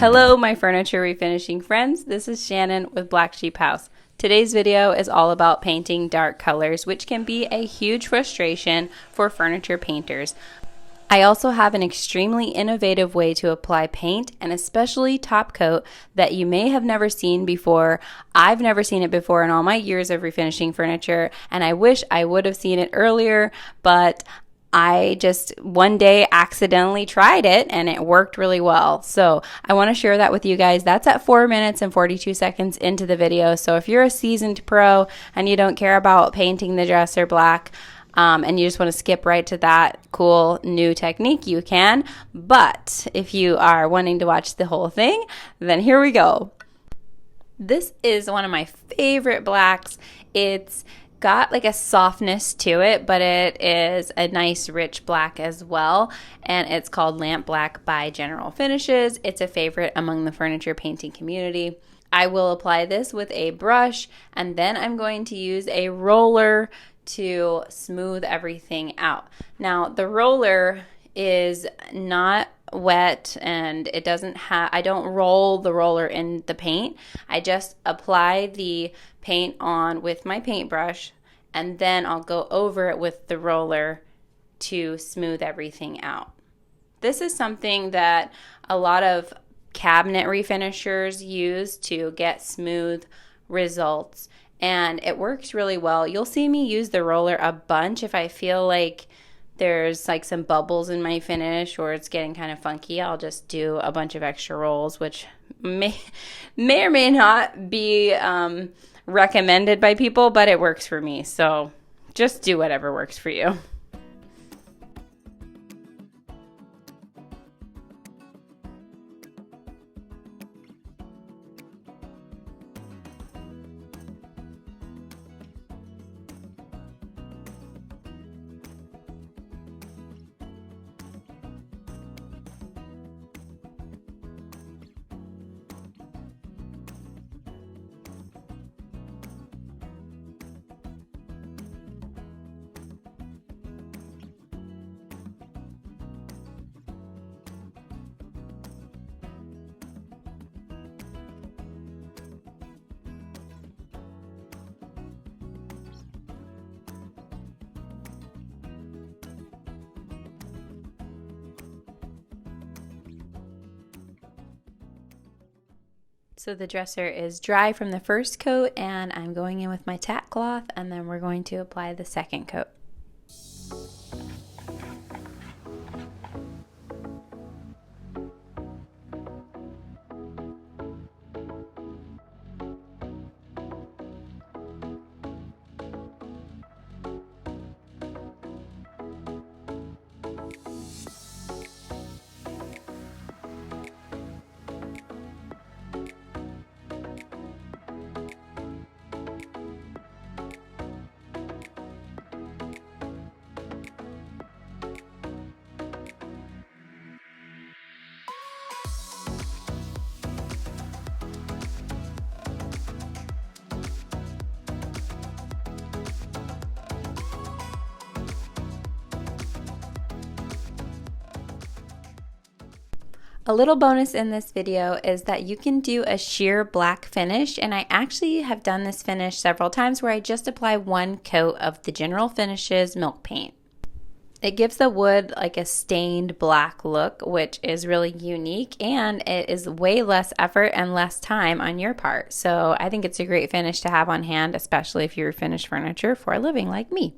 Hello, my furniture refinishing friends. This is Shannon with Black Sheep House. Today's video is all about painting dark colors, which can be a huge frustration for furniture painters. I also have an extremely innovative way to apply paint, and especially top coat, that you may have never seen before. I've never seen it before in all my years of refinishing furniture, and I wish I would have seen it earlier, but I just one day accidentally tried it and it worked really well. So I want to share that with you guys. That's at 4 minutes and 42 seconds into the video. So if you're a seasoned pro and you don't care about painting the dresser black, and you just want to skip right to that cool new technique, you can. But if you are wanting to watch the whole thing, then here we go. This is one of my favorite blacks. It's got like a softness to it, but it is a nice rich black as well, and it's called Lamp Black by General Finishes. It's a favorite among the furniture painting community. I will apply this with a brush, and then I'm going to use a roller to smooth everything out. Now the roller is not wet, and it doesn't have, I don't roll the roller in the paint. I just apply the paint on with my paintbrush, and then I'll go over it with the roller to smooth everything out. This is something that a lot of cabinet refinishers use to get smooth results, and it works really well. You'll see me use the roller a bunch if I feel like there's like some bubbles in my finish or it's getting kind of funky. I'll just do a bunch of extra rolls, which may or may not be recommended by people, but it works for me. So just do whatever works for you. So the dresser is dry from the first coat, and I'm going in with my tack cloth, and then we're going to apply the second coat. A little bonus in this video is that you can do a sheer black finish, and I actually have done this finish several times where I just apply one coat of the General Finishes milk paint. It gives the wood like a stained black look, which is really unique, and it is way less effort and less time on your part. So I think it's a great finish to have on hand, especially if you refinish furniture for a living like me.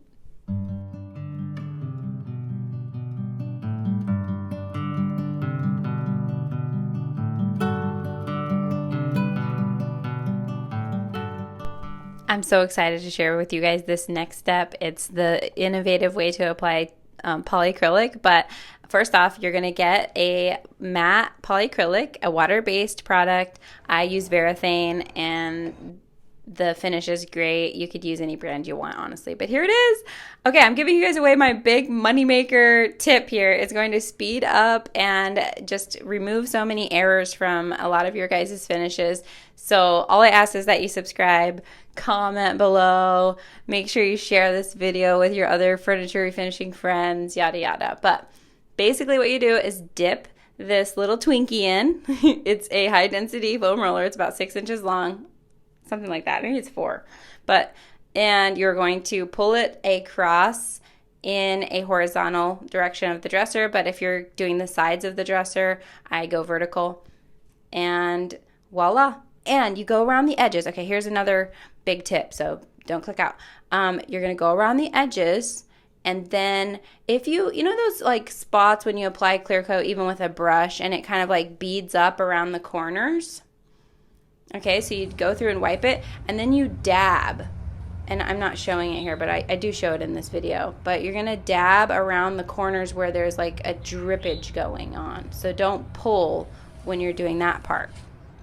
I'm so excited to share with you guys this next step. It's the innovative way to apply polycrylic, but first off, you're going to get a matte polycrylic, a water-based product. I use Varathane, and the finish is great. You could use any brand you want, honestly, but here it is. Okay, I'm giving you guys away my big moneymaker tip here. It's going to speed up and just remove so many errors from a lot of your guys' finishes. So all I ask is that you subscribe, comment below, make sure you share this video with your other furniture refinishing friends, yada yada. But basically what you do is dip this little Twinkie in. It's a high density foam roller. It's about 6 inches long, something like that. Maybe it's 4. And you're going to pull it across in a horizontal direction of the dresser. But if you're doing the sides of the dresser, I go vertical. And voila. And you go around the edges. Okay, here's another big tip, so don't click out. You're going to go around the edges. And then if you know those like spots when you apply clear coat even with a brush and it kind of like beads up around the corners? Okay, so you'd go through and wipe it and then you dab. And I'm not showing it here, but I do show it in this video. But you're going to dab around the corners where there's like a drippage going on. So don't pull when you're doing that part.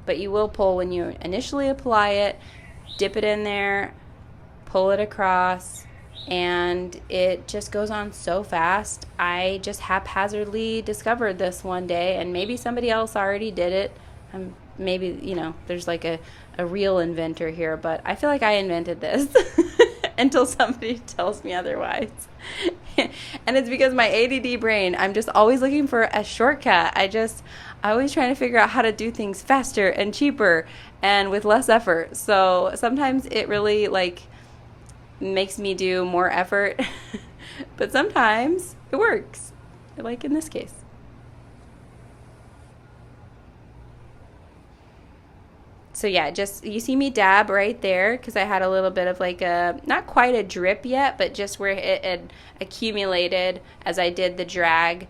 But you will pull when you initially apply it, dip it in there, pull it across, and it just goes on so fast. I just haphazardly discovered this one day, and maybe somebody else already did it. Maybe, you know, there's like a real inventor here, but I feel like I invented this until somebody tells me otherwise. And it's because my ADD brain, I'm just always looking for a shortcut. I always trying to figure out how to do things faster and cheaper and with less effort. So sometimes it really like makes me do more effort, but sometimes it works, like in this case. So yeah, just you see me dab right there because I had a little bit of like a, not quite a drip yet, but just where it had accumulated as I did the drag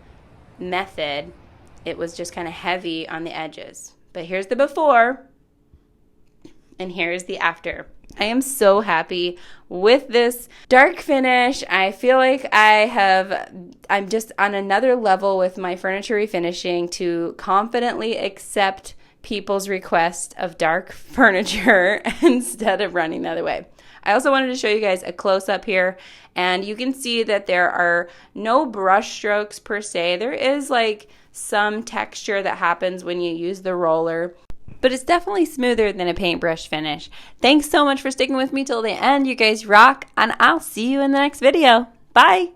method. It was just kind of heavy on the edges. But here's the before and here's the after. I am so happy with this dark finish. I feel like I'm just on another level with my furniture refinishing to confidently accept people's request of dark furniture instead of running the other way. I also wanted to show you guys a close-up here, and you can see that there are no brush strokes per se. There is like some texture that happens when you use the roller, but it's definitely smoother than a paintbrush finish. Thanks so much for sticking with me till the end. You guys rock, and I'll see you in the next video. Bye!